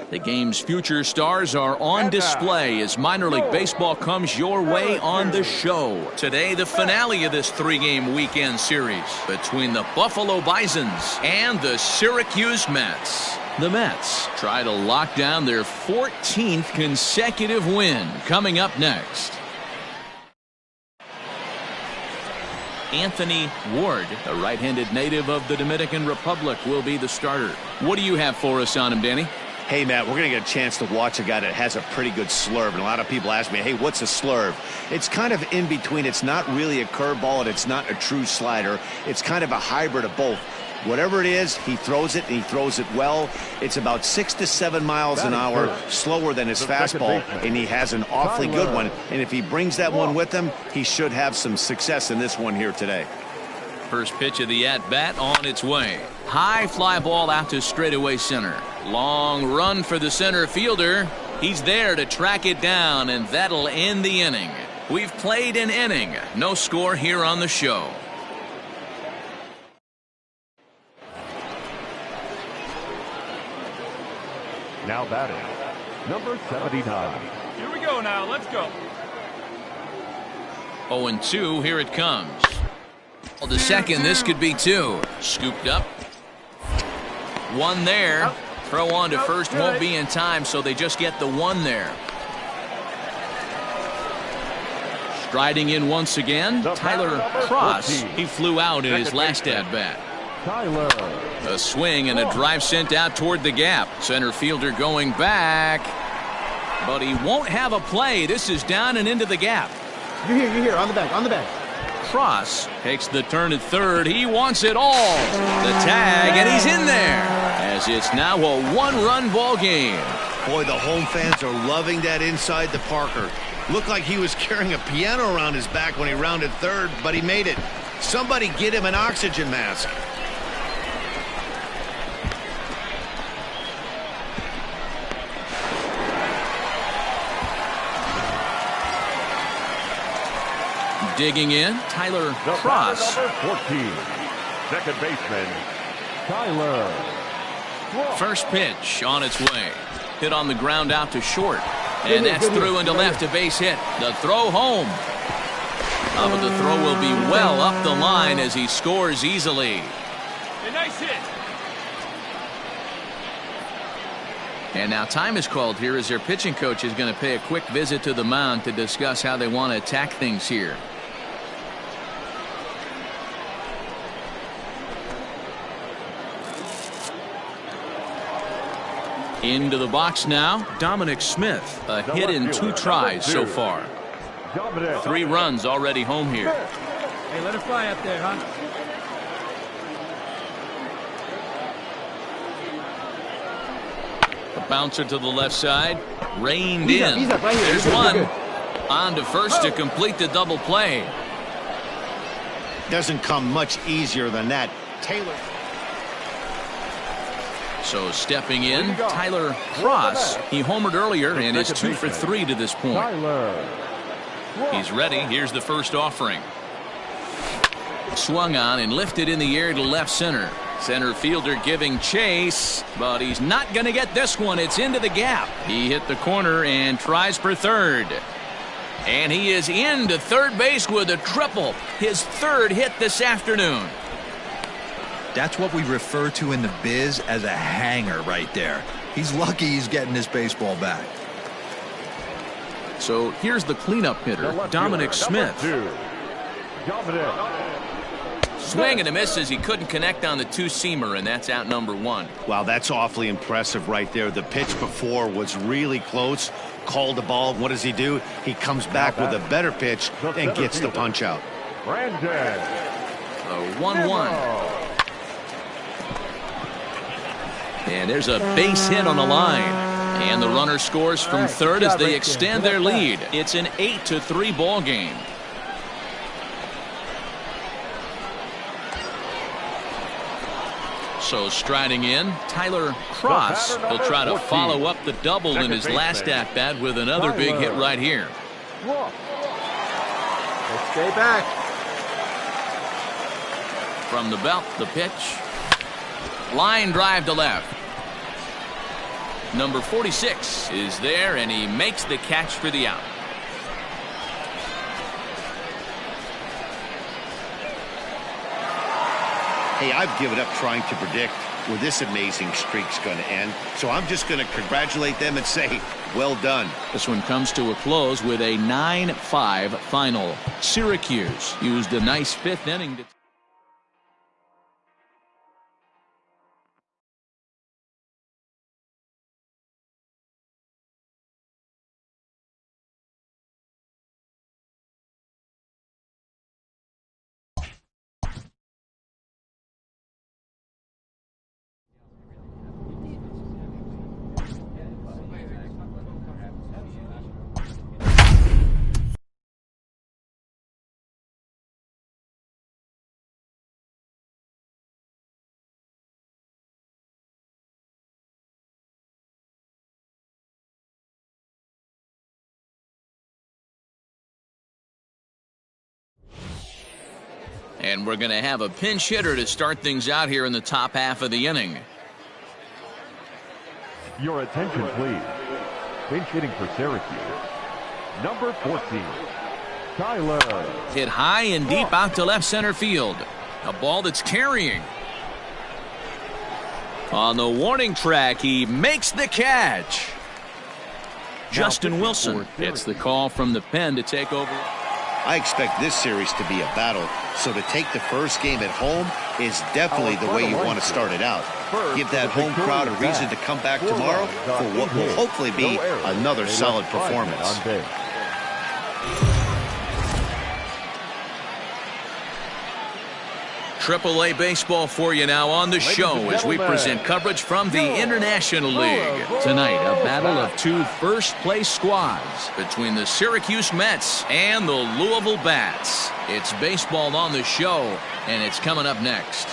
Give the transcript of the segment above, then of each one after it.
The game's future stars are on display as minor league baseball comes your way on the show. Today, the finale of this three-game weekend series between the Buffalo Bisons and the Syracuse Mets. The Mets try to lock down their 14th consecutive win. Coming up next, Anthony Ward, a right-handed native of the Dominican Republic, will be the starter. What do you have for us on him, Danny? Hey, Matt, we're going to get a chance to watch a guy that has a pretty good slurve. And a lot of people ask me, hey, what's a slurve? It's kind of in between. It's not really a curveball, and it's not a true slider. It's kind of a hybrid of both. Whatever it is, he throws it, and he throws it well. It's about 6 to 7 miles an hour, slower than his fastball, and he has an awfully good one. And if he brings that one with him, he should have some success in this one here today. First pitch of the at-bat on its way. High fly ball out to straightaway center. Long run for the center fielder. He's there to track it down, and that'll end the inning. We've played an inning. No score here on the show. Now batting, number 79. Here we go now. Let's go. 0-2. Here it comes. Well, the second, this could be two. Scooped up. One there. Throw on to first won't be in time, so they just get the one there. Striding in once again, Tyler Cross. He flew out in his last at-bat. A swing and a drive sent out toward the gap. Center fielder going back, but he won't have a play. This is down and into the gap. You're here, on the back. Cross takes the turn at third. He wants it all. The tag, and he's in there, as it's now a one-run ball game. Boy, the home fans are loving that inside the Parker. Looked like he was carrying a piano around his back when he rounded third, but he made it. Somebody get him an oxygen mask. Digging in, Tyler Cross. Number 14, second baseman, Tyler Cross. First pitch on its way. Hit on the ground out to short. And that's through into left, a base hit. The throw home. But the throw will be well up the line as he scores easily. A nice hit. And now time is called here as their pitching coach is going to pay a quick visit to the mound to discuss how they want to attack things here. Into the box now, Dominic Smith. A hit in 2 tries so far. 3 runs already home here. Hey, let it fly up there, huh? A bouncer to the left side. Reined in. He's up right here. There's one. On to first to complete the double play. Doesn't come much easier than that. Taylor. So stepping in, Tyler Cross. He homered earlier and is 2 for 3 to this point. He's ready. Here's the first offering. Swung on and lifted in the air to left center. Center fielder giving chase, but he's not going to get this one. It's into the gap. He hit the corner and tries for third. And he is into third base with a triple. His third hit this afternoon. That's what we refer to in the biz as a hanger right there. He's lucky he's getting this baseball back. So here's the cleanup hitter, Dominic Smith. Swing and a miss as he couldn't connect on the 2-seamer, and that's out number 1. Wow, that's awfully impressive right there. The pitch before was really close. Called the ball. What does he do? He comes back with a better pitch and gets the punch out. A 1-1. And there's a base hit on the line. And the runner scores from third as they extend their lead. It's an 8-3 ball game. So striding in, Tyler Cross will try to follow up the double in his last at-bat with another big hit right here. Let's stay back. From the belt, the pitch. Line drive to left. Number 46 is there, and he makes the catch for the out. Hey, I've given up trying to predict where this amazing streak's going to end, so I'm just going to congratulate them and say, well done. This one comes to a close with a 9-5 final. Syracuse used a nice fifth inning to... And we're going to have a pinch hitter to start things out here in the top half of the inning. Your attention, please. Pinch hitting for Syracuse. Number 14, Tyler. Hit high and deep out to left center field. A ball that's carrying. On the warning track, he makes the catch. Justin Wilson gets the call from the pen to take over. I expect this series to be a battle, so to take the first game at home is definitely the way you want to start it out. Give that home crowd a reason to come back tomorrow for what will hopefully be another solid performance. AAA baseball for you now on the show as we present coverage from the International League. Tonight, a battle of two first-place squads between the Syracuse Mets and the Louisville Bats. It's baseball on the show, and it's coming up next.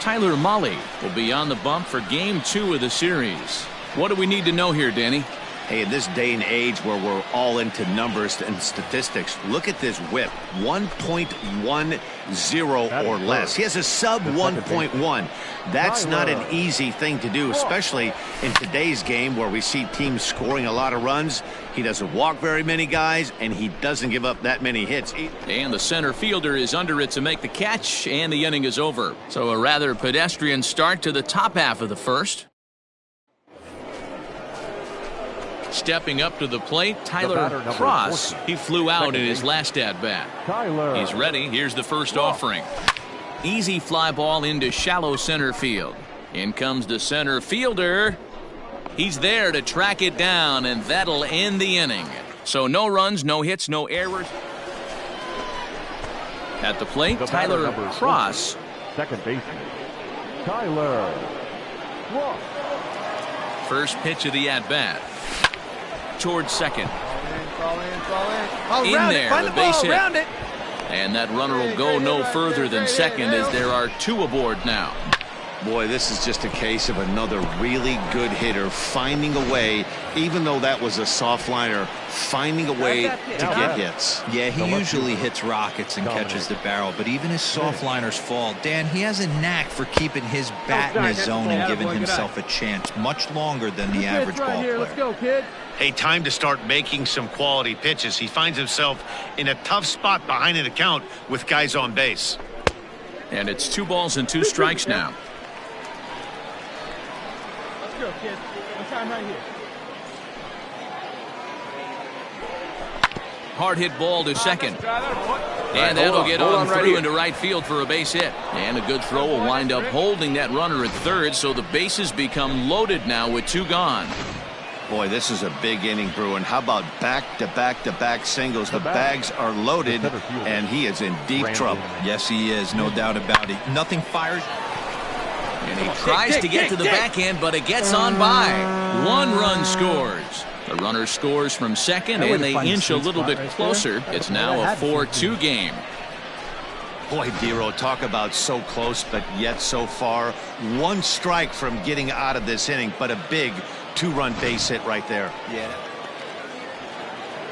Tyler Mahle will be on the bump for Game 2 of the series. What do we need to know here, Danny? Hey, in this day and age where we're all into numbers and statistics, look at this whip, 1.10 or less. He has a sub 1.1. That's not an easy thing to do, especially in today's game where we see teams scoring a lot of runs. He doesn't walk very many guys, and he doesn't give up that many hits. And the center fielder is under it to make the catch, and the inning is over. So a rather pedestrian start to the top half of the first. Stepping up to the plate, Tyler Cross. He flew out in his last at-bat. He's ready. Here's the first offering. Easy fly ball into shallow center field. In comes the center fielder. He's there to track it down, and that'll end the inning. So no runs, no hits, no errors. At the plate, Tyler Cross. Second baseman, Tyler Cross. First pitch of the at-bat. Towards second. Fall in. In there, Find the the ball, base hit. round it. And that runner will go no further than second as there are two aboard now. Boy, this is just a case of another really good hitter finding a way, even though that was a soft liner, finding a way to get hits. Yeah, he usually hits rockets and catches the barrel, but even his soft liners fall. Dan, he has a knack for keeping his bat in his zone and giving himself a chance much longer than the average ball player. Let's go, kid. Hey, time to start making some quality pitches. He finds himself in a tough spot behind an account with guys on base. And it's 2 balls and 2 strikes now. Let's go, kid. One time right here. Hard hit ball to second. And that'll get on through into right field for a base hit. And a good throw will wind up holding that runner at third, so the bases become loaded now with 2 gone. Boy, this is a big inning, Bruin. How about back-to-back-to-back singles? The bags are loaded, and he is in deep trouble. Yes, he is, no doubt about it. Nothing fires. And he tries to get to the backhand, but it gets on by. 1 run scores. The runner scores from second, and they inch a little bit closer. It's now a 4-2 game. Boy, Dero, talk about so close, but yet so far. 1 strike from getting out of this inning, but a big 2-run base hit right there. Yeah.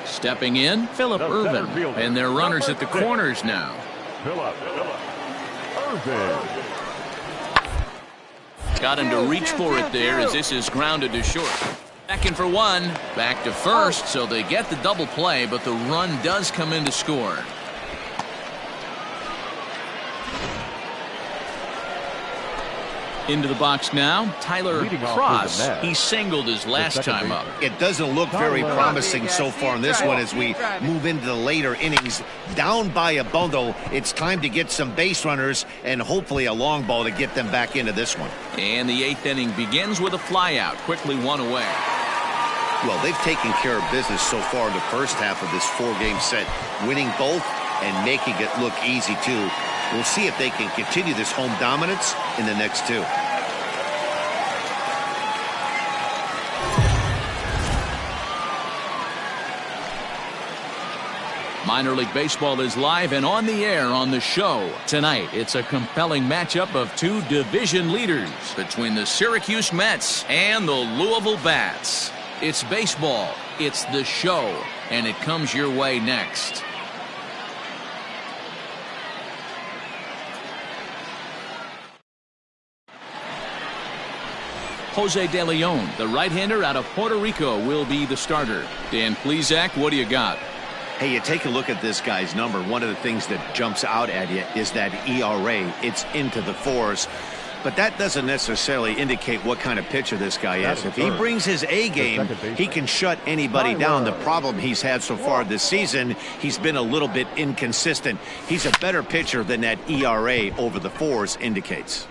Stepping in, Phillip Ervin. And their runners at the corners now. Irvin. Got him to reach for it there as this is grounded to short. Back in for one. Back to first, so they get the double play, but the run does come in to score. Into the box now, Tyler Cross. He singled his last time up. It doesn't look very promising so far in this one as we move into the later innings. Down by a bundle, it's time to get some base runners and hopefully a long ball to get them back into this one. And the 8th inning begins with a flyout, quickly one away. Well, they've taken care of business so far in the first half of this 4-game set, winning both and making it look easy too. We'll see if they can continue this home dominance in the next two. Minor League Baseball is live and on the air on the show. Tonight, it's a compelling matchup of two division leaders between the Syracuse Mets and the Louisville Bats. It's baseball, it's the show, and it comes your way next. Jose De Leon, the right-hander out of Puerto Rico, will be the starter. Dan Plesac, what do you got? Hey, you take a look at this guy's number. One of the things that jumps out at you is that ERA. It's into the 4s. But that doesn't necessarily indicate what kind of pitcher this guy is. If he brings his A game, he can shut anybody down. The problem he's had so far this season, he's been a little bit inconsistent. He's a better pitcher than that ERA over the 4s indicates.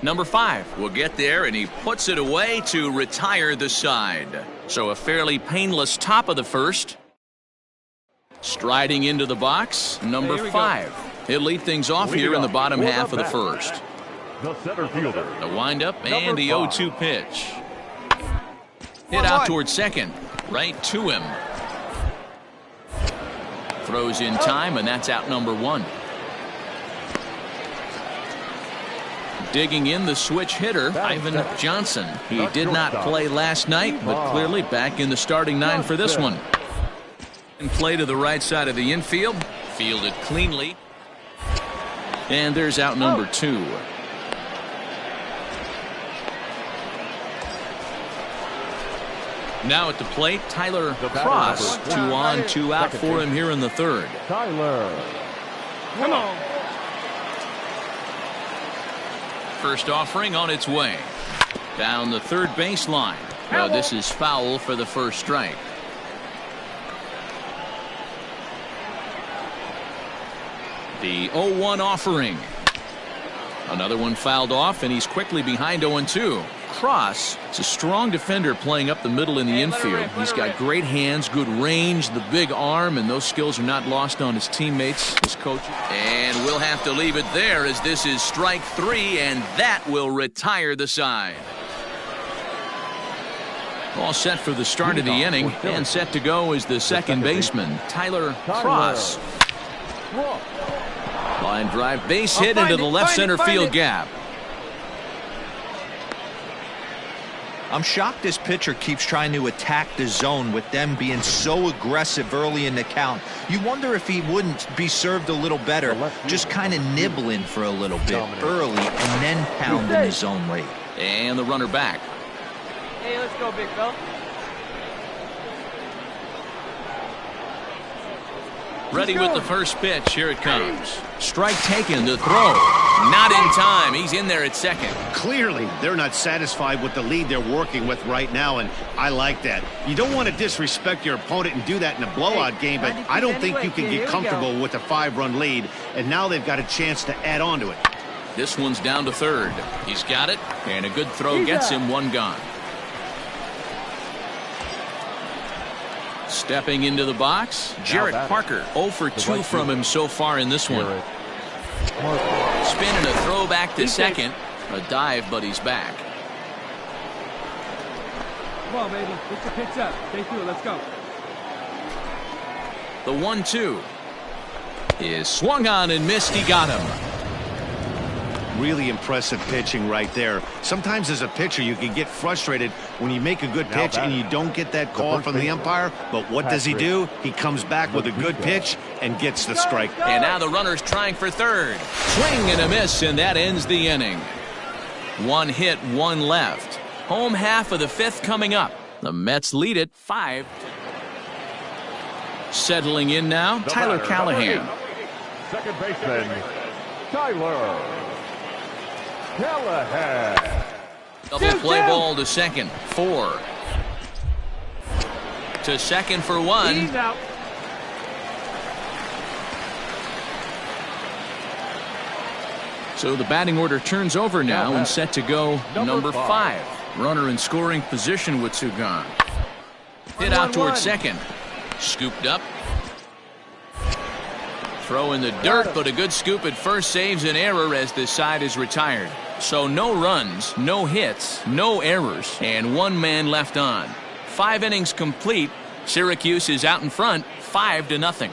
Number 5 will get there, and he puts it away to retire the side. So a fairly painless top of the first. Striding into the box, number 5. He'll lead things off here in the bottom half of the first. The center fielder. The windup and the 0-2 pitch. Hit out towards second. Right to him. Throws in time, and that's out number 1. Digging in the switch hitter, Ivan Johnson. He did not play last night, but clearly back in the starting 9 for this one. And play to the right side of the infield. Fielded cleanly. And there's out number 2. Now at the plate, Tyler Cross. 2 on, 2 out for him here in the 3rd. Tyler. Come on. First offering on its way. Down the third baseline. Now this is foul for the first strike. The 0-1 offering. Another one fouled off, and he's quickly behind 0-2. Cross is a strong defender playing up the middle in the infield. He's got great hands, good range, the big arm, and those skills are not lost on his teammates, his coaches. And we'll have to leave it there as this is strike 3, and that will retire the side. All set for the start of the inning, and set to go is the second baseman, Tyler Cross. Line drive, base hit into the left center field gap. I'm shocked this pitcher keeps trying to attack the zone with them being so aggressive early in the count. You wonder if he wouldn't be served a little better, just kind of nibbling for a little bit early and then pounding the zone late. And the runner back. Hey, let's go, big fella. Ready with the first pitch. Here it comes. Strike taken, the throw. Not in time. He's in there at second. Clearly, they're not satisfied with the lead they're working with right now, and I like that. You don't want to disrespect your opponent and do that in a blowout game, but I don't think you can get comfortable with a 5-run lead, and now they've got a chance to add on to it. This one's down to third. He's got it, and a good throw gets him one gone. Stepping into the box, Jarrett Parker. 0 for 2 from him so far in this one. Spin and a throw back to second. A dive, but he's back. Come on, baby. Get your pitch up. Stay through. Let's go. The 1-2 is swung on and missed. He got him. Really impressive pitching right there. Sometimes as a pitcher, you can get frustrated when you make a good pitch and you don't get that call from the umpire. But what does he do? He comes back with a good pitch and gets the strike. And now the runner's trying for third. Swing and a miss, and that ends the inning. 1 hit, 1 left. Home half of the 5th coming up. The Mets lead it 5. Settling in now, Tyler Callahan. Second baseman, Tyler Callahan. Double play ball to second. 4. To second for 1. He's out. So the batting order turns over now and set to go number 5. Runner in scoring position with 2 gone. Hit out towards second. Scooped up. Throw in the dirt, but a good scoop at first saves an error as this side is retired. So no runs, no hits, no errors, and 1 man left on. 5 innings complete. Syracuse is out in front, 5-0.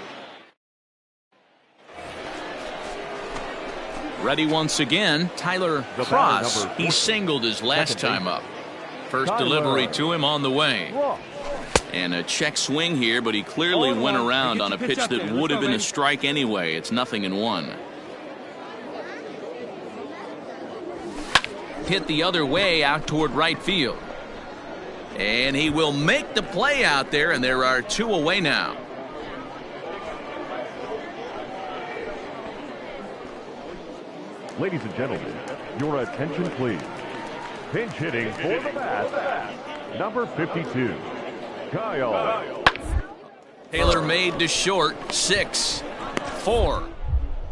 Ready once again, Tyler Cross. He singled his last time up. First delivery to him on the way. And a check swing here, but he clearly went around on a pitch that would have been a strike anyway. It's 0-1. Hit the other way out toward right field. And he will make the play out there, and there are 2 away now. Ladies and gentlemen, your attention please. Pinch hitting for the bat, number 52, Kyle. Taylor made to short. 6, 4,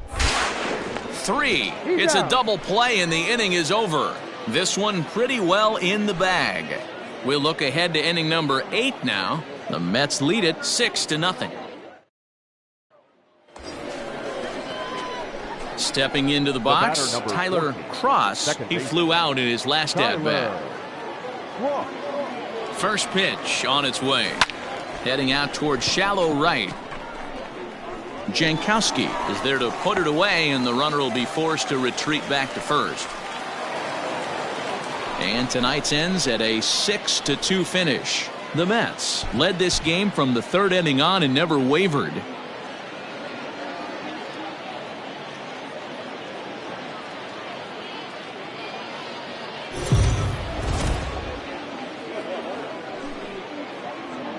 3. It's a double play, and the inning is over. This one pretty well in the bag. We'll look ahead to inning number 8 now. The Mets lead it 6-0. Stepping into the box, Tyler Cross. He flew out in his last at-bat. First pitch on its way. Heading out towards shallow right. Jankowski is there to put it away, and the runner will be forced to retreat back to first. And tonight's ends at a 6-2 finish. The Mets led this game from the 3rd inning on and never wavered.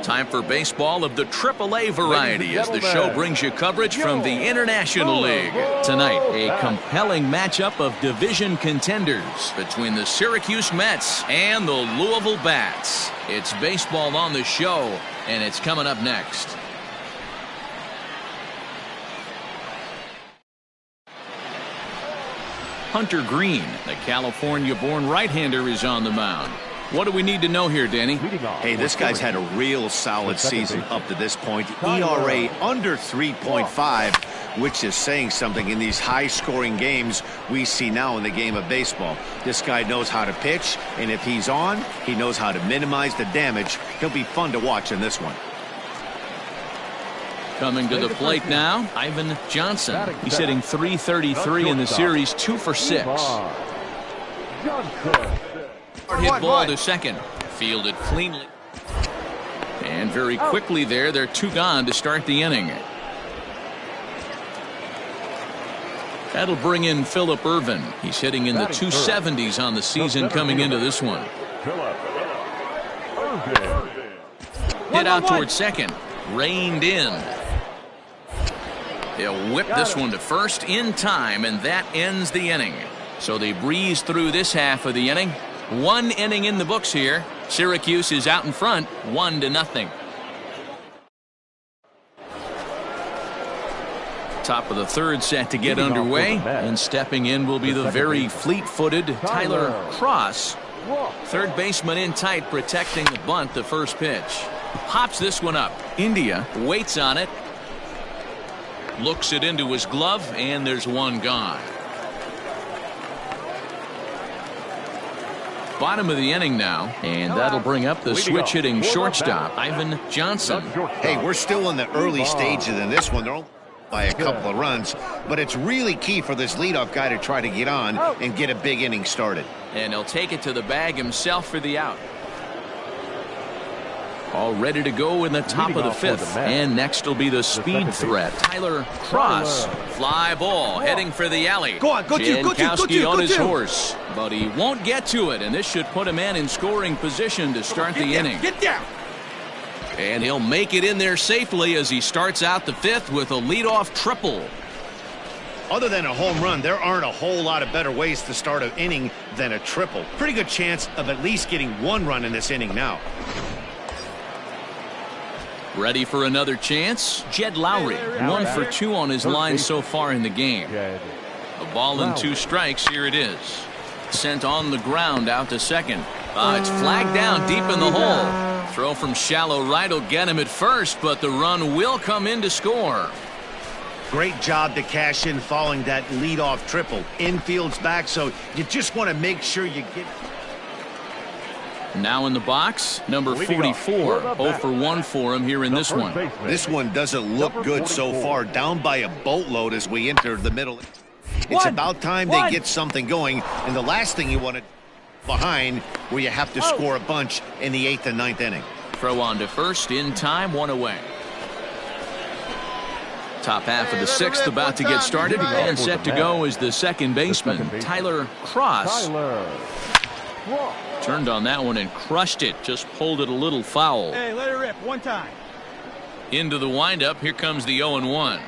Time for baseball of the AAA variety as the show brings you coverage from the International League. Tonight, a compelling matchup of division contenders between the Syracuse Mets and the Louisville Bats. It's baseball on the show, and it's coming up next. Hunter Green, the California-born right-hander, is on the mound. What do we need to know here, Danny? Hey, this guy's had a real solid season up to this point. ERA under 3.5, which is saying something in these high-scoring games we see now in the game of baseball. This guy knows how to pitch, and if he's on, he knows how to minimize the damage. He'll be fun to watch in this one. Coming to the plate now, Ivan Johnson. He's hitting .333 in the series, 2 for 6. Hit ball to second. Fielded cleanly. And very quickly there, they're 2 gone to start the inning. That'll bring in Phillip Ervin. He's hitting in the 270s on the season coming into this one. Hit out towards second. Reined in. He'll whip this one to first in time, and that ends the inning. So they breeze through this half of the inning. 1 inning in the books here. Syracuse is out in front, 1-0. Top of the 3rd set to get underway, and stepping in will be the very fleet-footed Tyler Cross. 3rd baseman in tight, protecting the bunt, the first pitch. Pops this one up. India waits on it. Looks it into his glove, and there's 1 gone. Bottom of the inning now, and that'll bring up the switch-hitting shortstop, Ivan Johnson. Hey, we're still in the early stages in this one. by a couple of runs, but it's really key for this leadoff guy to try to get on and get a big inning started. And he'll take it to the bag himself for the out. All ready to go in the top of the fifth. And next will be the speed threat, Tyler Cross. Fly ball heading for the alley. Go on, go Jankowski on his horse, but he won't get to it, and this should put a man in scoring position to start the inning. Get down. And he'll make it in there safely as he starts out the fifth with a leadoff triple. Other than a home run, there aren't a whole lot of better ways to start an inning than a triple. Pretty good chance of at least getting one run in this inning now. Ready for another chance? Jed Lowry, 1 for 2 on his line so far in the game. A ball and 2 strikes. Here it is. Sent on the ground out to second. It's flagged down deep in the hole. Throw from shallow right will get him at first, but the run will come in to score. Great job to cash in following that leadoff triple. Infield's back, so you just want to make sure you get. Now in the box, number 44. 0 for 1 for him here in this one. This one doesn't look good so far. Down by a boatload as we enter the middle. It's about time they get something going, and the last thing you want to behind where you have to score a bunch in the 8th and 9th inning. Throw on to first in time, 1 away. Top half of the 6th about to get started, and set to go is the second baseman, Tyler Cross. Turned on that one and crushed it. Just pulled it a little foul. Hey, let it rip. One time. Into the windup. Here comes the 0-1.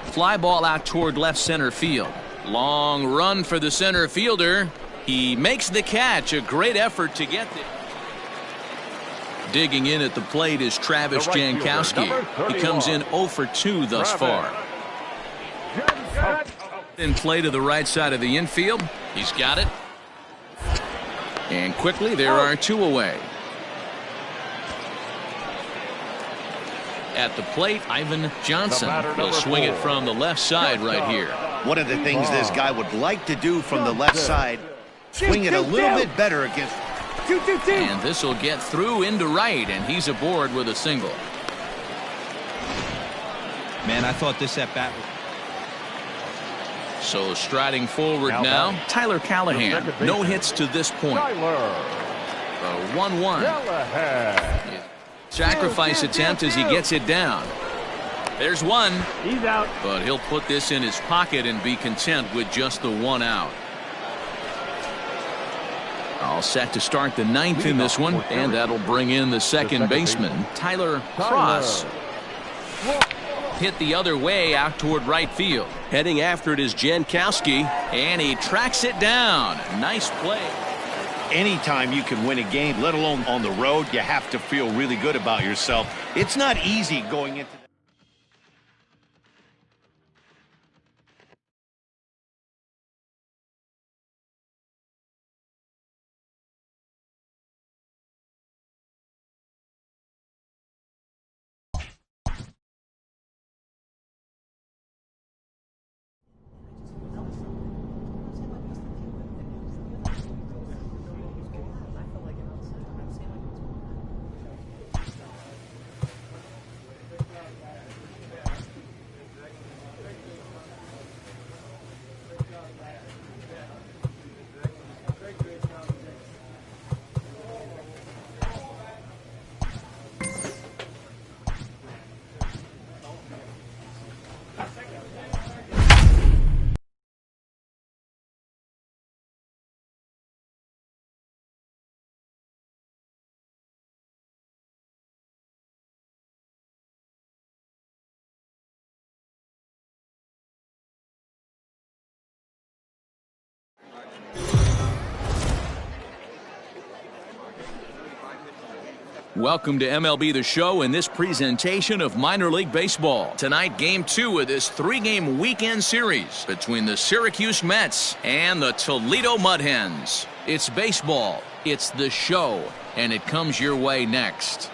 Fly ball out toward left center field. Long run for the center fielder. He makes the catch. A great effort to get there. Digging in at the plate is Travis Jankowski. He comes in 0 for 2 thus far. In play to the right side of the infield. He's got it. And quickly there are 2 away. At the plate, Ivan Johnson. He'll swing it from the left side right here. One of the things this guy would like to do from the left side, swing it a little bit better against. And this will get through into right, and he's aboard with a single. Man, I thought this at bat was. So striding forward now, Tyler Callahan. No hits to this point. 1-1. Sacrifice attempt as he gets it down. There's one. He's out. But he'll put this in his pocket and be content with just the 1 out. All set to start the 9th in this one, and that'll bring in the second baseman, Tyler Cross. Hit the other way out toward right field. Heading after it is Jankowski, and he tracks it down. Nice play. Anytime you can win a game, let alone on the road, you have to feel really good about yourself. It's not easy going into. Welcome to MLB The Show and this presentation of minor league baseball. Tonight, Game 2 of this 3-game weekend series between the Syracuse Mets and the Toledo Mud Hens. It's baseball, it's the show, and it comes your way next.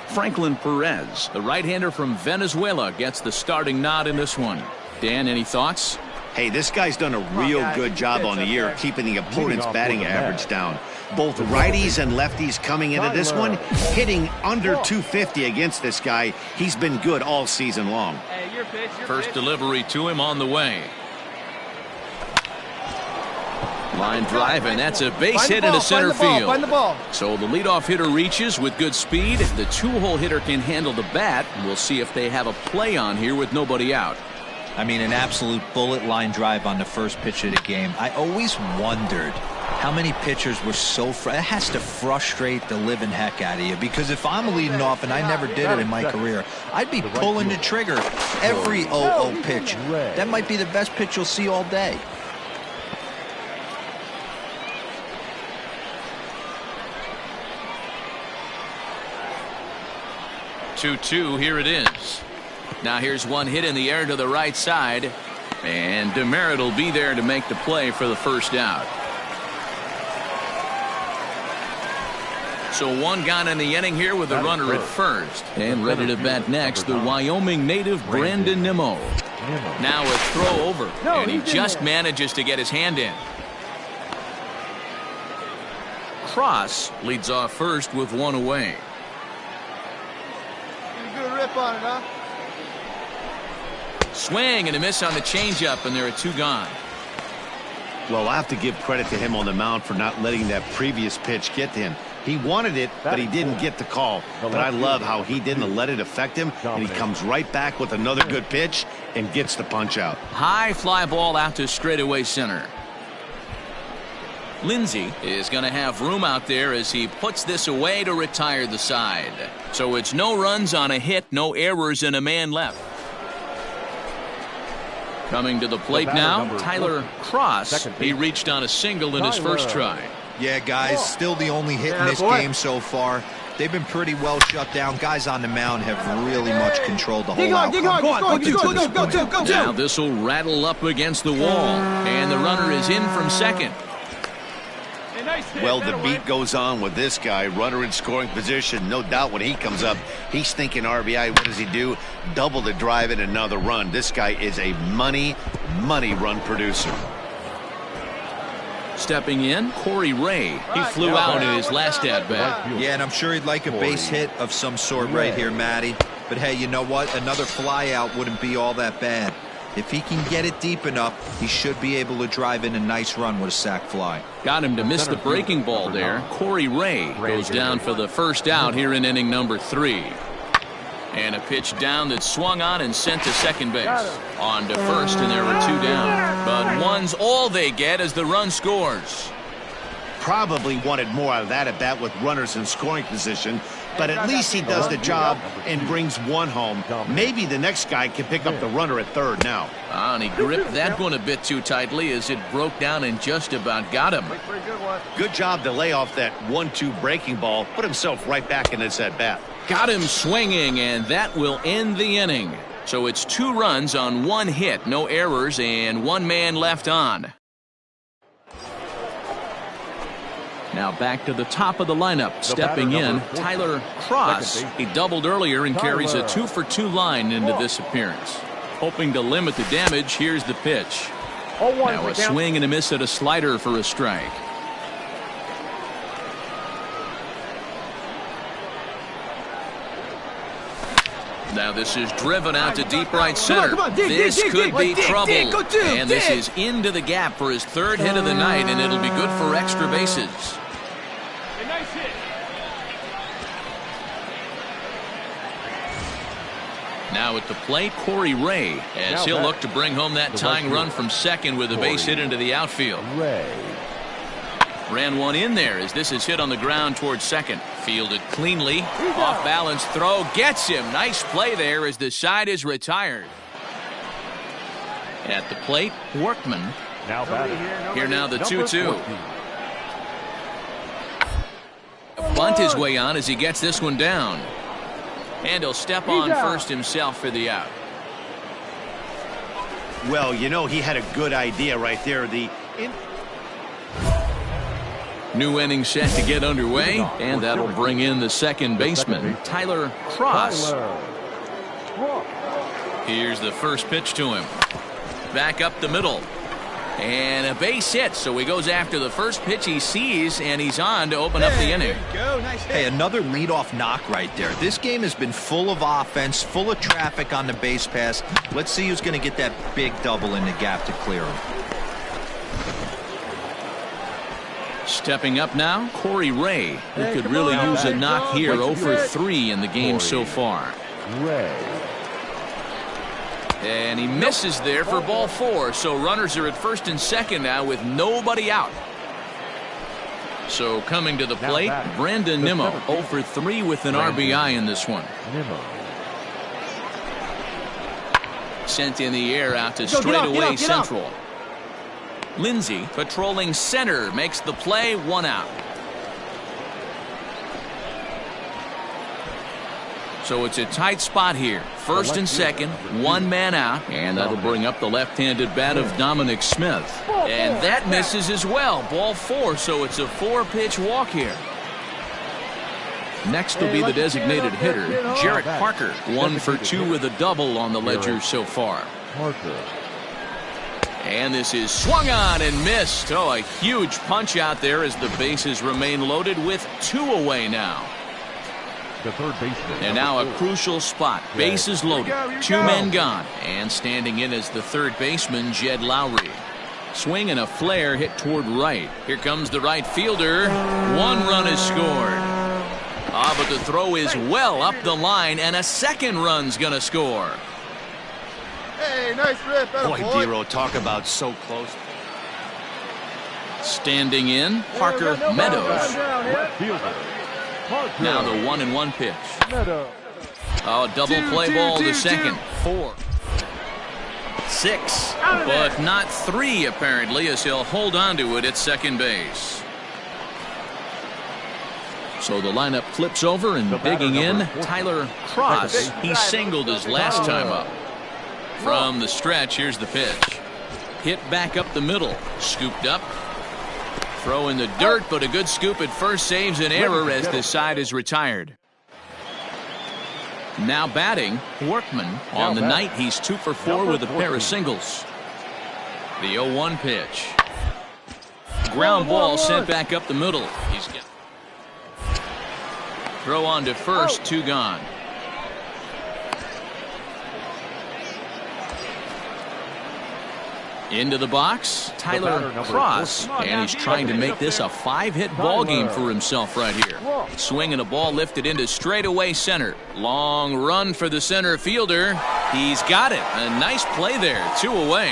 Franklin Perez, the right-hander from Venezuela, gets the starting nod in this one. Dan, any thoughts? Hey, this guy's done a real good job on the year keeping the opponent's batting average down. Both righties and lefties coming into this one, hitting under 250 against this guy. He's been good all season long. Hey, your pitch, your First pitch. delivery to him on the way. Line drive, and that's a base hit into center field. Find the ball. So the leadoff hitter reaches with good speed. The two-hole hitter can handle the bat. We'll see if they have a play on here with nobody out. I mean, an absolute bullet line drive on the first pitch of the game. I always wondered how many pitchers were so it has to frustrate the living heck out of you, because if I'm leading off, and I never did it in my career, I'd be pulling the trigger every 0-0 pitch. That might be the best pitch you'll see all day. Two, here it is. Now here's one hit in the air to the right side, and Demerit will be there to make the play for the first out. So one gone in the inning here with a runner at first. And ready to bat next, the Wyoming native Brandon Nimmo. Now a throw over, and he just manages to get his hand in. Cross leads off first with one away. Good rip on it, huh? Swing and a miss on the changeup, and there are two gone. Well, I have to give credit to him on the mound for not letting that previous pitch get to him. He wanted it, but he didn't get the call. But I love how he didn't let it affect him, and he comes right back with another good pitch and gets the punch out. High fly ball out to straightaway center. Lindsey is going to have room out there as he puts this away to retire the side. So it's no runs on a hit, no errors, and a man left. Coming to the plate now, Tyler Cross. He reached on a single in his first try. Yeah, guys, still the only hit in this game so far. They've been pretty well shut down. Guys on the mound have really much controlled the whole outcome. Go. Now this will rattle up against the wall, and the runner is in from second. Well, the beat goes on with this guy, runner in scoring position. No doubt when he comes up, he's thinking RBI. What does he do? Double the drive and another run. This guy is a money run producer. Stepping in, Corey Ray. He flew out in his last at-bat. Yeah, and I'm sure he'd like a base hit of some sort right here, Matty. But hey, you know what? Another fly out wouldn't be all that bad. If he can get it deep enough, he should be able to drive in a nice run with a sac fly. Got him to miss the breaking ball there. Corey Ray goes down for the first out here in inning number 3. And a pitch down that swung on and sent to second base. On to first, and there were two down. But one's all they get as the run scores. Probably wanted more out of that at bat with runners in scoring position, but at least he does the job and brings one home. Maybe the next guy can pick up the runner at third now. And he gripped that one a bit too tightly as it broke down and just about got him. Good job to lay off that 1-2 breaking ball, put himself right back in his at bat. Got him swinging, and that will end the inning. So it's 2 runs on 1 hit, no errors, and 1 man left on. Now back to the top of the lineup. Stepping in, Tyler Cross. He doubled earlier and carries a 2-for-2 line into this appearance. Hoping to limit the damage, here's the pitch. Now a swing and a miss at a slider for a strike. Now this is driven out to deep right center. This could be trouble. And this is into the gap for his 3rd hit of the night, and it'll be good for extra bases. Nice hit. Now at the plate, Corey Ray, as he'll look to bring home that tying run from second with a base hit into the outfield. Ran one in there as this is hit on the ground towards second. Fielded cleanly. Off balance throw gets him. Nice play there as the side is retired. At the plate, Workman. Here now the 2-2. Bunt his way on as he gets this one down. And he'll step on first himself for the out. Well, you know, he had a good idea right there. New inning set to get underway, and that'll bring in the second baseman, Tyler Cross. Here's the first pitch to him. Back up the middle. And a base hit, so he goes after the first pitch he sees, and he's on to open up the inning. Go, nice hit. Hey, another leadoff knock right there. This game has been full of offense, full of traffic on the base pass. Let's see who's going to get that big double in the gap to clear him. Stepping up now, Corey Ray, who could really use a knock here. 0 for 3 in the game so far. Ray. And he misses there for ball 4, so runners are at first and second now with nobody out. So coming to the plate, Brandon Nimmo, 0 for 3 with an RBI in this one. Sent in the air out to straightaway central. Lindsey patrolling center makes the play, 1 out. So it's a tight spot here. First and second, 1 man out, and that'll bring up the left-handed bat of Dominic Smith. And that misses as well. Ball 4, so it's a 4-pitch walk here. Next will be the designated hitter, Jarrett Parker. 1 for 2 with a double on the ledger so far. And this is swung on and missed. Oh, a huge punch out there as the bases remain loaded with 2 away now. The third baseman. And now a crucial spot. Bases loaded. 2 men gone. And standing in as the third baseman, Jed Lowry. Swing and a flare hit toward right. Here comes the right fielder. 1 run is scored. But the throw is well up the line, and a second run's going to score. Hey, nice rip. Boy, Dero, talk about so close. Standing in, Parker Meadows. Left fielder. Parker. Now the 1-1 pitch. Meadows. Oh, double play ball to second. 4. 6. But not 3 apparently, as he'll hold on to it at second base. So the lineup flips over, and digging in, Tyler Cross. He singled his last time up. From the stretch, here's the pitch. Hit back up the middle. Scooped up. Throw in the dirt, but a good scoop at first saves an error as the side is retired. Now batting, Workman. On the night, he's 2 for 4 with a pair of singles. The 0-1 pitch. Ground ball sent back up the middle. He's got throw on to first, 2 gone. Into the box, Tyler Cross, and he's trying to make this a 5-hit ball game for himself right here. Swinging a ball lifted into straightaway center. Long run for the center fielder. He's got it. A nice play there. 2 away.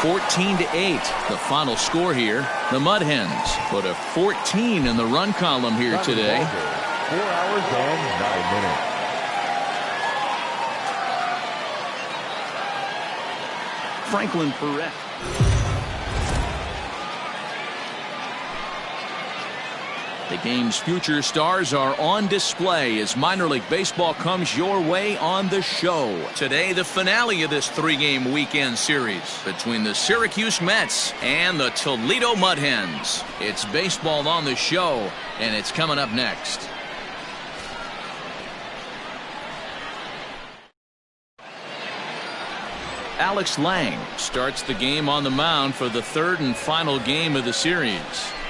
14-8, the final score here. The Mud Hens put a 14 in the run column here today. 4 hours and 9 minutes. Franklin Perret. The game's future stars are on display as minor league baseball comes your way on the show. Today, the finale of this 3-game weekend series between the Syracuse Mets and the Toledo Mud Hens. It's baseball on the show, and it's coming up next. Alex Lang starts the game on the mound for the 3rd and final game of the series.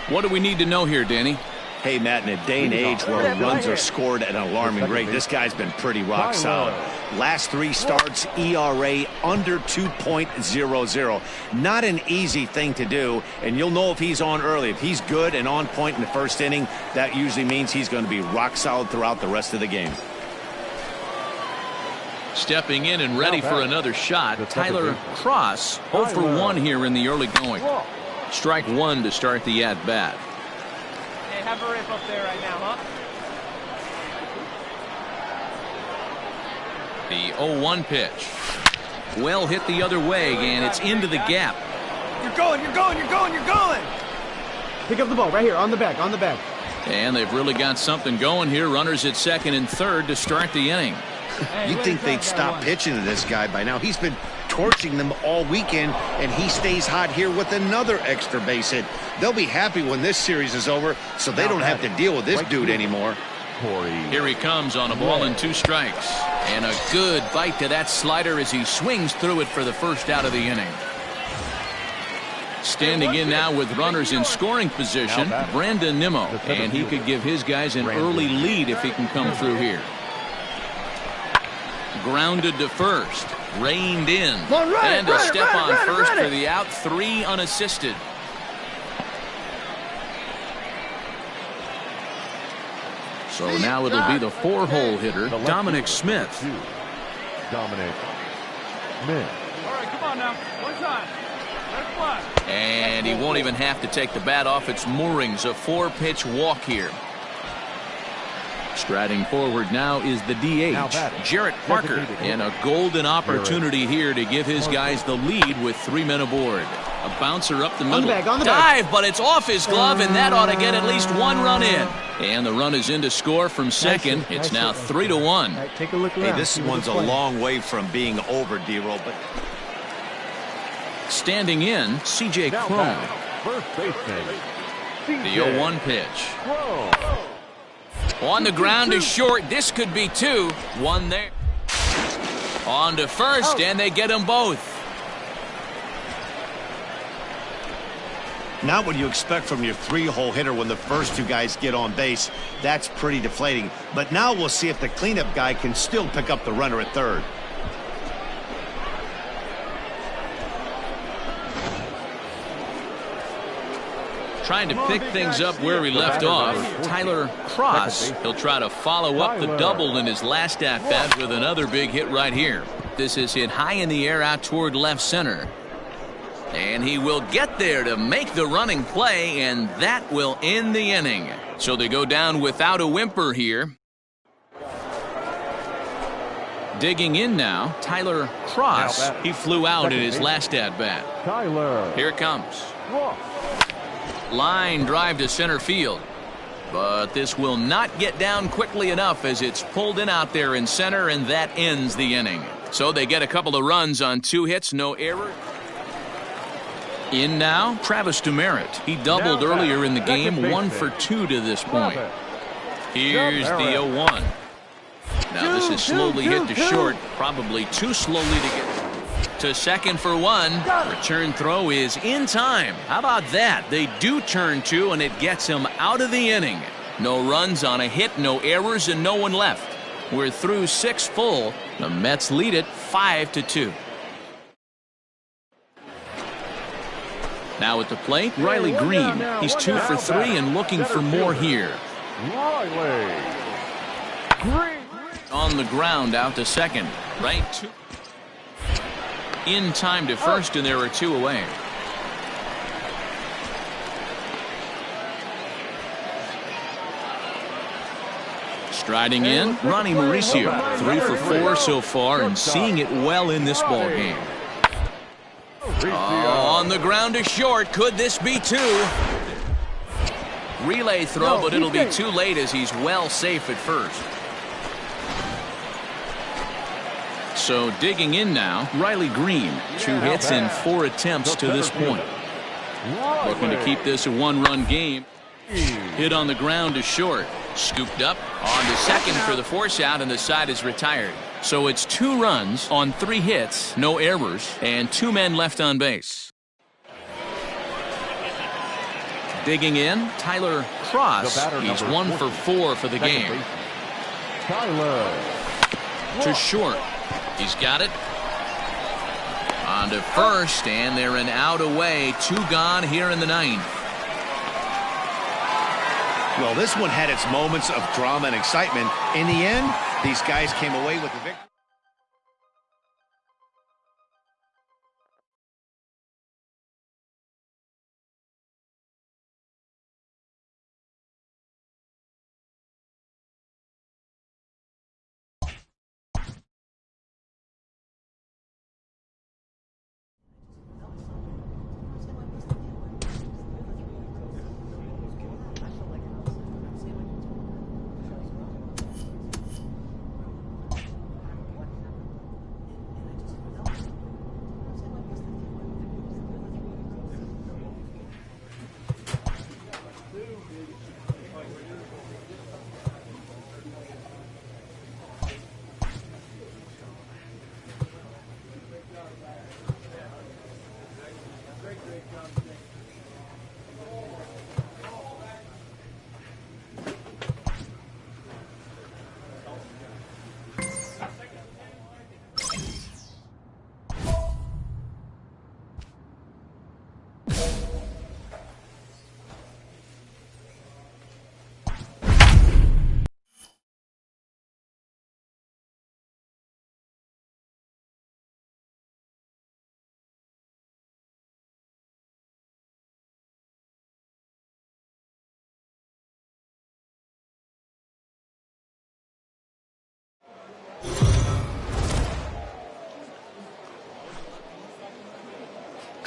What do we need to know here, Danny? Hey, Matt, in a day and age where runs are scored at an alarming rate, this guy's been pretty rock solid. Last 3 starts, ERA under 2.00. Not an easy thing to do, and you'll know if he's on early. If he's good and on point in the first inning, that usually means he's going to be rock solid throughout the rest of the game. Stepping in and ready for another shot, Tyler Cross, 0 for 1 here in the early going. Strike 1 to start the at-bat. Hey, have a rip up there right now, huh? The 0-1 pitch. Well hit the other way, and it's into the gap. You're going. Pick up the ball right here, on the back. And they've really got something going here. Runners at second and third to start the inning. You'd think they'd stop pitching to this guy by now. He's been torching them all weekend, and he stays hot here with another extra base hit. They'll be happy when this series is over, so they don't have to deal with this dude anymore. territory. Here he comes on a ball and 2 strikes. And a good bite to that slider as he swings through it for the first out of the inning. Standing in now with runners in scoring position, Brandon Nimmo. And he could give his guys an early lead if he can come through here. Grounded to first. Reined in. And a step on first for the out. 3 unassisted. So now it'll be the 4-hole hitter, Dominic Smith. Dominic Smith. All right, come on now. One time. Left flat. And he won't even have to take the bat off its moorings. A 4-pitch walk here. Striding forward now is the DH, Jarrett Parker, and a golden opportunity here to give his guys the lead with 3 men aboard. A bouncer up the middle. Dive, but it's off his glove, and that ought to get at least 1 run in. And the run is in to score from second. It's now 3-1. Right, take a look around. Hey, this one's a long way from being over, D-Roll, but standing in, C.J. Cron. First baseman. The 0-1 pitch. On the ground is short. This could be 2. 1 there. On to first, and they get them both. not what you expect from your 3-hole hitter when the first 2 guys get on base. That's pretty deflating. But now we'll see if the cleanup guy can still pick up the runner at third. Trying to pick things up where we left off. Tyler Cross. He'll try to follow up the double in his last at-bat with another big hit right here. This is hit high in the air out toward left center. And he will get there to make the running play, and that will end the inning. So they go down without a whimper here. Digging in now, Tyler Cross. He flew out in his last at-bat. Here it comes. Line drive to center field. But this will not get down quickly enough as it's pulled in out there in center, and that ends the inning. So they get a couple of runs on 2 hits, no error. In now, Travis Demerit. He doubled earlier in the game, 1 for 2 to this point. Here's the 0-1. Now this is slowly hit to short, probably too slowly to get to second for 1. Return throw is in time. How about that? They do turn 2, and it gets him out of the inning. No runs on a hit, no errors, and no one left. We're through 6 full. The Mets lead it 5-2. Now at the plate, Riley Green. He's 2 for 3 and looking for more here. On the ground out to second. Right 2. In time to first, and there are 2 away. Striding in, Ronnie Mauricio. 3 for 4 so far and seeing it well in this ball game. On the ground is short. Could this be 2? Relay throw, but it'll be too late as he's well safe at first. So digging in now, Riley Green. 2 hits and 4 attempts to this point. Looking to keep this a 1-run game. Hit on the ground is short. Scooped up on to second for the force out, and the side is retired. So it's 2 runs on 3 hits, no errors, and 2 men left on base. Digging in, Tyler Cross. He's 1 for 4 for the game. To short. He's got it. On to first, and they're an out away. 2 gone here in the 9th. Well, this one had its moments of drama and excitement. In the end, these guys came away with the victory.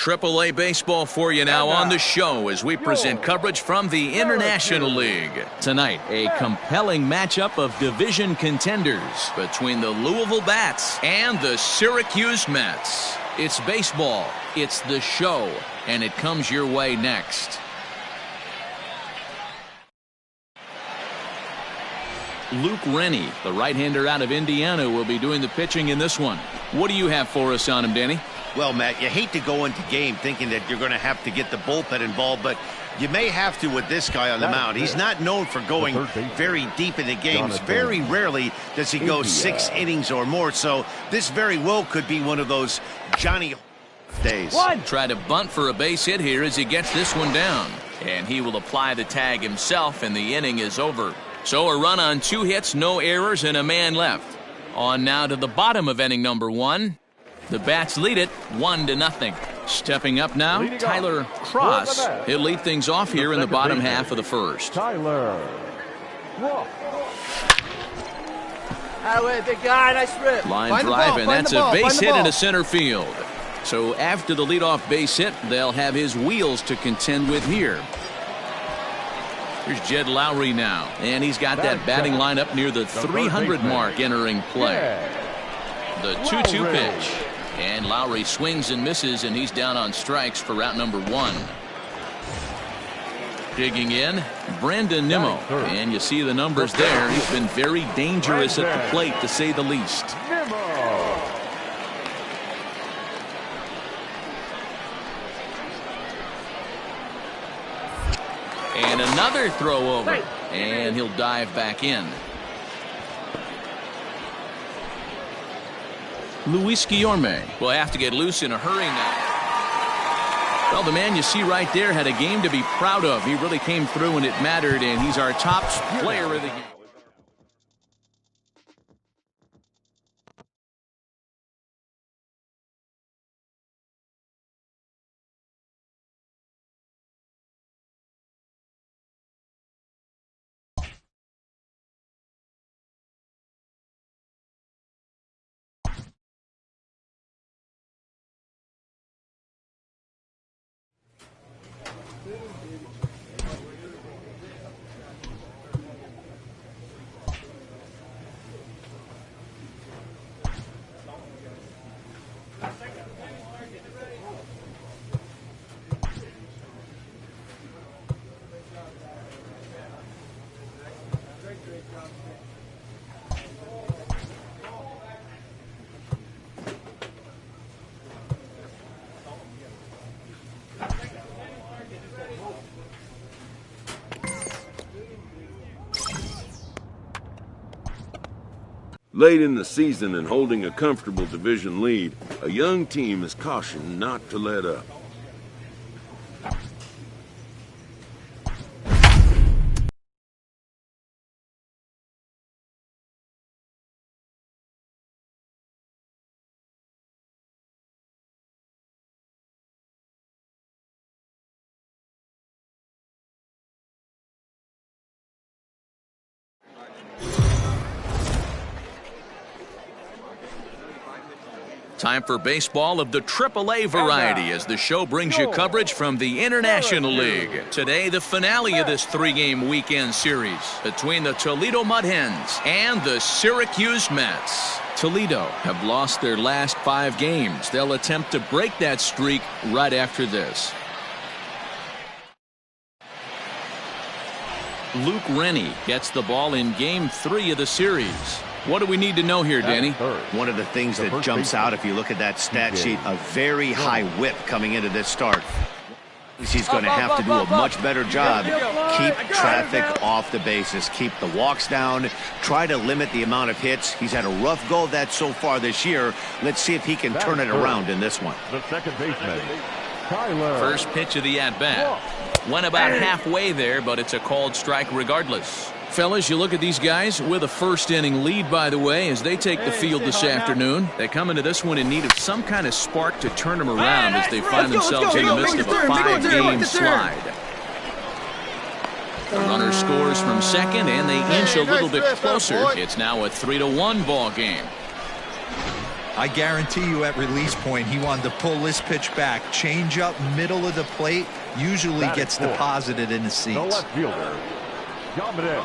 AAA baseball for you now on the show as we present coverage from the International League. Tonight, a compelling matchup of division contenders between the Louisville Bats and the Syracuse Mets. It's baseball, it's the show, and it comes your way next. Luke Rennie, the right-hander out of Indiana, will be doing the pitching in this one. What do you have for us on him, Danny? Well, Matt, you hate to go into game thinking that you're going to have to get the bullpen involved, but you may have to with this guy on the mound. He's not known for going very deep into games. Very rarely does he go 6 innings or more, so this very well could be one of those Johnny days. Try to bunt for a base hit here as he gets this one down. And he will apply the tag himself, and the inning is over. So a run on 2 hits, no errors, and a man left. On now to the bottom of inning number 1. The Bats lead it 1-0. Stepping up now, Tyler Cross. He'll lead things off here in the bottom half of the first. Tyler Cross. Highway, big guy, nice rip. Line drive, and that's a base hit into center field. So after the leadoff base hit, they'll have his wheels to contend with here. Here's Jed Lowry now, and he's got that batting line up near the 300 mark entering play. The 2-2 pitch. And Lowry swings and misses, and he's down on strikes for route number 1. Digging in, Brandon Nimmo. And you see the numbers there. He's been very dangerous at the plate, to say the least. And another throw over. And he'll dive back in. Luis Guillorme will have to get loose in a hurry now. Well, the man you see right there had a game to be proud of. He really came through when it mattered, and he's our top player of the game. Late in the season and holding a comfortable division lead, a young team is cautioned not to let up. Time for baseball of the AAA variety as the show brings you coverage from the International League. Today, the finale of this 3-game weekend series between the Toledo Mud Hens and the Syracuse Mets. Toledo have lost their last 5 games. They'll attempt to break that streak right after this. Luke Rennie gets the ball in Game 3 of the series. What do we need to know here, Danny? One of the things that jumps out if you look at that stat sheet, a very high whip coming into this start. He's going to have to do a much better job. Keep traffic off the bases. Keep the walks down. Try to limit the amount of hits. He's had a rough go of that so far this year. Let's see if he can turn it around in this one. The second baseman, Tyler. First pitch of the at-bat. Went about halfway there, but it's a called strike regardless. Fellas, you look at these guys with a first-inning lead, by the way, as they take the field this afternoon. They come into this one in need of some kind of spark to turn them around as they find themselves in the midst of a 5-game slide. The runner scores from second, and they inch a little bit closer. It's now a 3-1 ball game. I guarantee you at release point, he wanted to pull this pitch back. Change up middle of the plate usually gets deposited in the seats. The left fielder, Dominic.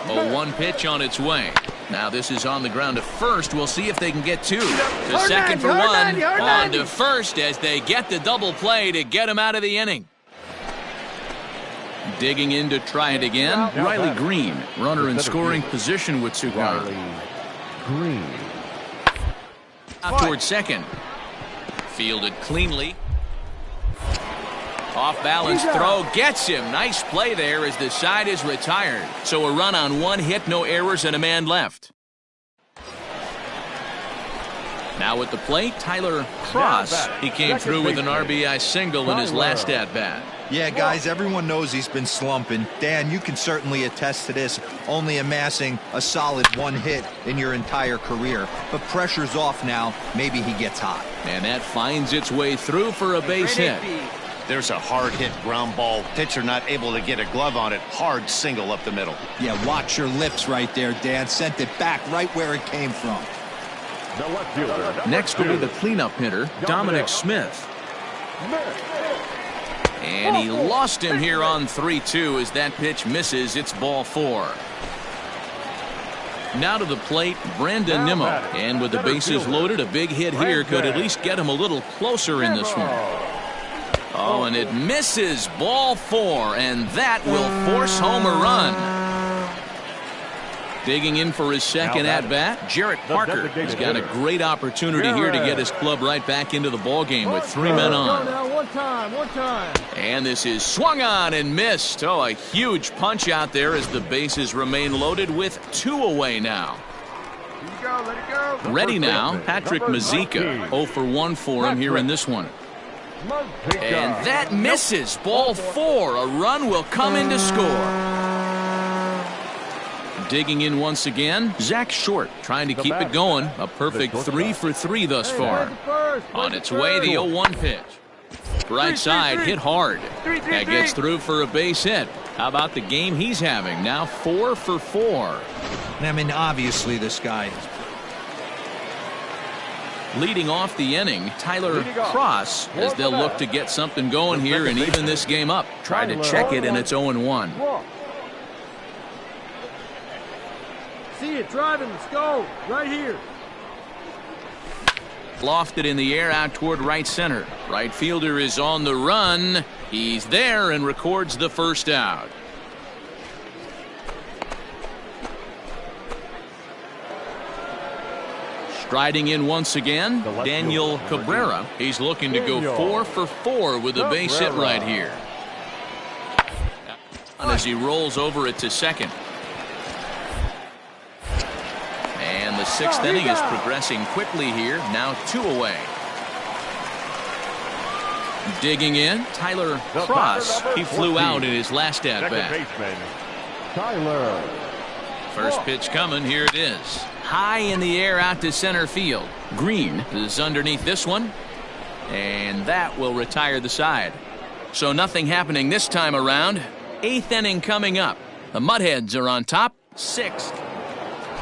A 1 pitch on its way. Now this is on the ground to first. We'll see if they can get 2. To second for 1. On to first as they get the double play to get him out of the inning. Digging in to try it again. Riley Green, runner in scoring position with Cigar. Green. Out towards second. Fielded cleanly. Off balance throw gets him. Nice play there as the side is retired. So a run on 1 hit, no errors, and a man left. Now at the plate, Tyler Cross. He came through with an RBI single in his last at-bat. Yeah, guys, everyone knows he's been slumping. Dan, you can certainly attest to this, only amassing a solid 1 hit in your entire career. But pressure's off now. Maybe he gets hot. And that finds its way through for a base hit. There's a hard hit ground ball. Pitcher not able to get a glove on it. Hard single up the middle. Yeah, watch your lips right there, Dan. Sent it back right where it came from. The left fielder, Next will be the cleanup hitter, Dominic Smith. And he lost him here on 3-2 as that pitch misses. It's ball 4. Now to the plate, Brandon Nimmo. And with the bases loaded, a big hit here could at least get him a little closer in this one. Oh, and it misses. Ball 4, and that will force home a run. Digging in for his second at-bat, Jarrett Parker. He's got a great opportunity here to get his club right back into the ballgame with 3 men on. One time. And this is swung on and missed. Oh, a huge punch out there as the bases remain loaded with 2 away now. Let it go. Ready now, Patrick Mazika. 0 for 1 for him here in this one. And that misses. Ball 4. A run will come in to score. Digging in once again, Zach Short trying to keep it going. A perfect 3 for 3 thus far. On its way, the 0-1 pitch. Right side, hit hard. That gets through for a base hit. How about the game he's having? Now 4 for 4. I mean, obviously this guy. Leading off the inning, Tyler Cross, as they'll look to get something going here and even this game up. Try to check it, and it's 0-1. See it driving. Let's go. Right here. Lofted in the air out toward right center. Right fielder is on the run. He's there and records the first out. Striding in once again, Daniel Cabrera. He's looking to go 4 for 4 with a base hit right here. As he rolls over it to second. And the 6th inning is progressing quickly here. Now 2 away. Digging in, Tyler Cross. He flew out in his last at-bat. Tyler. First pitch coming. Here it is. High in the air out to center field. Green is underneath this one. And that will retire the side. So nothing happening this time around. 8th inning coming up. The Mudheads are on top. 6th.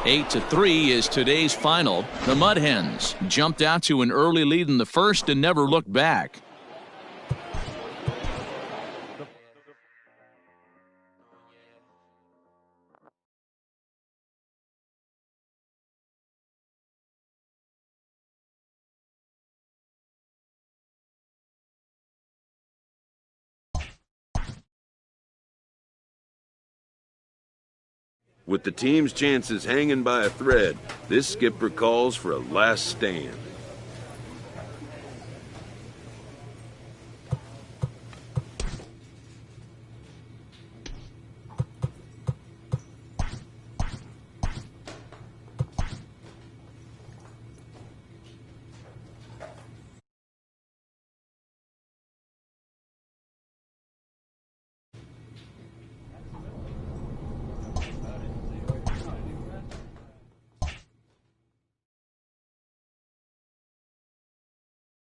8-3 is today's final. The Mud Hens jumped out to an early lead in the first and never looked back. With the team's chances hanging by a thread, this skipper calls for a last stand.